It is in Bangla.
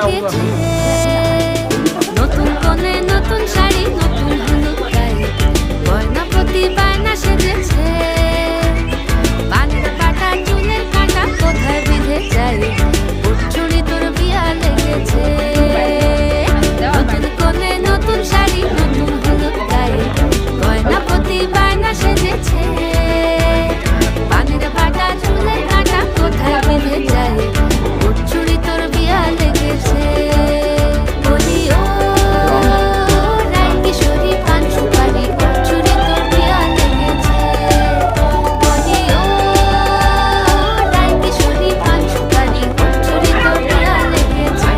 লেগেছে। নতুন কোণে নতুন শাড়ি, নতুন হলুদ গায়ে, গয়না প্রতি বায়না সেজেছে। বানের কাটা চুলের কাটা কোথায় বিঁধে যায়, ওর চুড়ি তোর বিয়া লেগেছে। নতুন কোণে নতুন শাড়ি, নতুন হলুদ গায়ে, গয়না প্রতি বায়না সেজেছে। বানের কাটা চুলের কাটা কোথায় বিঁধে যায়, ওর চুড়ি তোর বিয়া লেগেছে। বলি ও রায় কিশোরী পান সুপারি, ওর চুড়ি তোর বিয়া লেগেছে। বলি ও রায় কিশোরী পান সুপারি, ওর চুড়ি তোর বিয়া লেগেছে।